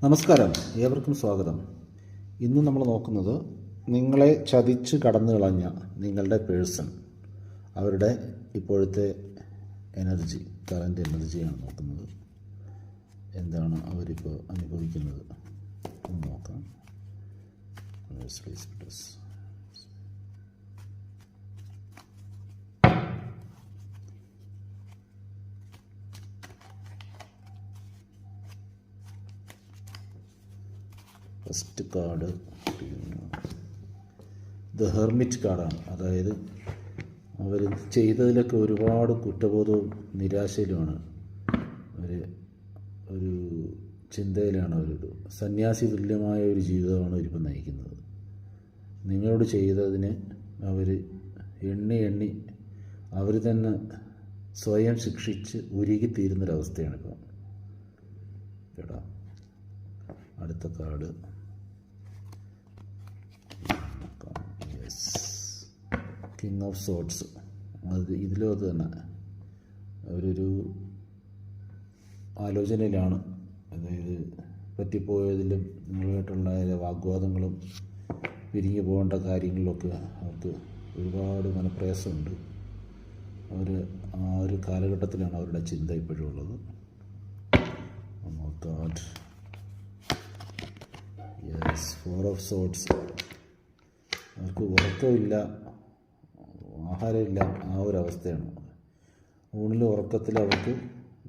നമസ്കാരം, ഏവർക്കും സ്വാഗതം. ഇന്ന് നമ്മൾ നോക്കുന്നത് നിങ്ങളെ ചതിച്ച് കടന്നു കളഞ്ഞ നിങ്ങളുടെ പേഴ്സൺ, അവരുടെ ഇപ്പോഴത്തെ കറൻറ്റ് എനർജിയാണ് നോക്കുന്നത്. എന്താണ് അവരിപ്പോൾ അനുഭവിക്കുന്നത് എന്ന് നോക്കാം. ഫസ്റ്റ് കാർഡ് ദ ഹെർമിറ്റ് കാർഡാണ്. അതായത് അവർ ചെയ്തതിലൊക്കെ ഒരുപാട് കുറ്റബോധവും നിരാശയിലുമാണ്. ഒരു ചിന്തയിലാണ് അവരൊരു സന്യാസി തുല്യമായ ഒരു ജീവിതമാണ് അവരിപ്പോൾ നയിക്കുന്നത്. നിങ്ങളോട് ചെയ്തതിന് അവർ എണ്ണി അവർ തന്നെ സ്വയം ശിക്ഷിച്ച് ഉരുകിത്തീരുന്നൊരവസ്ഥയാണിപ്പോൾ. കേട്ടോ, അടുത്ത കാർഡ് കിങ് ഓഫ് സോർട്സ്. ഇതിലും അത് തന്നെ അവരൊരു ആലോചനയിലാണ്. അതായത് പറ്റിപ്പോയതിലും നിങ്ങളുമായിട്ടുള്ള വാഗ്വാദങ്ങളും പിരിഞ്ഞു പോകേണ്ട കാര്യങ്ങളിലൊക്കെ അവർക്ക് ഒരുപാട് മനപ്രയാസമുണ്ട്. അവർ ആ ഒരു കാലഘട്ടത്തിലാണ് അവരുടെ ചിന്ത ഇപ്പോഴും ഉള്ളത്. Four of sorts. അവർക്ക് ഉറക്കമില്ല, ആഹാരമില്ല, ആ ഒരവസ്ഥയാണ്. ഊണിലും ഉറക്കത്തിൽ അവർക്ക്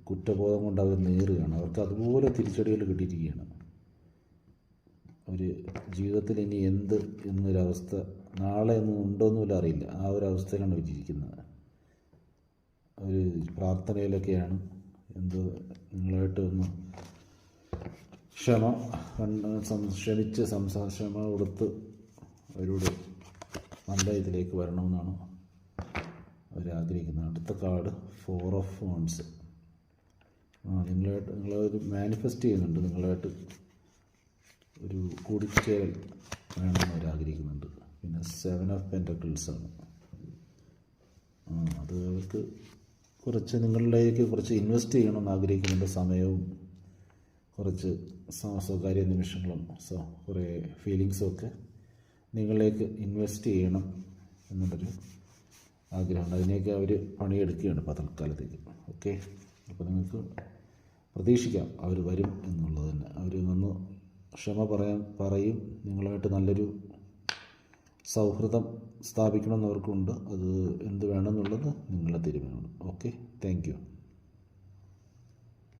കുറ്റബോധം കൊണ്ട് അവർ നേറുകയാണ്. അവർക്ക് അതുപോലെ തിരിച്ചടികൾ കിട്ടിയിരിക്കുകയാണ്. ഒരു ജീവിതത്തിൽ ഇനി എന്ത് എന്നൊരവസ്ഥ, നാളെ ഒന്നും ഉണ്ടോയെന്നുമില്ല അറിയില്ല. ആ ഒരു അവസ്ഥയിലാണ് അവരിയ്ക്കുന്നത്. ഒരു പ്രാർത്ഥനയിലൊക്കെയാണ്. എന്തോ നിങ്ങളായിട്ട് ഒന്ന് ക്ഷമിച്ച് ക്ഷമ കൊടുത്ത് അവരോട് നല്ല ഇതിലേക്ക് വരണമെന്നാണ് അവർ ആഗ്രഹിക്കുന്നത്. അടുത്ത കാർഡ് ഫോർ ഓഫ് വൺസ്. നിങ്ങളൊരു മാനിഫെസ്റ്റ് ചെയ്യുന്നുണ്ട്. നിങ്ങളായിട്ട് ഒരു കൂടിച്ചേരൽ വേണമെന്ന് അവർ ആഗ്രഹിക്കുന്നുണ്ട്. പിന്നെ 7 ഓഫ് പെൻറ്റക്കിൾസാണ്. അത് അവർക്ക് കുറച്ച് നിങ്ങളിലേക്ക് കുറച്ച് ഇൻവെസ്റ്റ് ചെയ്യണമെന്ന് ആഗ്രഹിക്കുന്നുണ്ട്. സമയവും കുറച്ച് സ്വകാര്യ നിമിഷങ്ങളും കുറേ ഫീലിങ്സും ഒക്കെ നിങ്ങളിലേക്ക് ഇൻവെസ്റ്റ് ചെയ്യണം എന്നുള്ളൊരു ആഗ്രഹമുണ്ട്. അതിനെയൊക്കെ അവർ പണിയെടുക്കുകയാണ് ഇപ്പോൾ തൽക്കാലത്തേക്ക്. ഓക്കെ, അപ്പോൾ നിങ്ങൾക്ക് പ്രതീക്ഷിക്കാം അവർ വരും എന്നുള്ളത് തന്നെ. അവർ ഒന്ന് ക്ഷമ പറയും. നിങ്ങളുമായിട്ട് നല്ലൊരു സൗഹൃദം സ്ഥാപിക്കണമെന്ന് അവർക്കുണ്ട്. അത് എന്ത് വേണമെന്നുള്ളത് നിങ്ങളുടെ തീരുമാനമാണ്. Okay, thank you.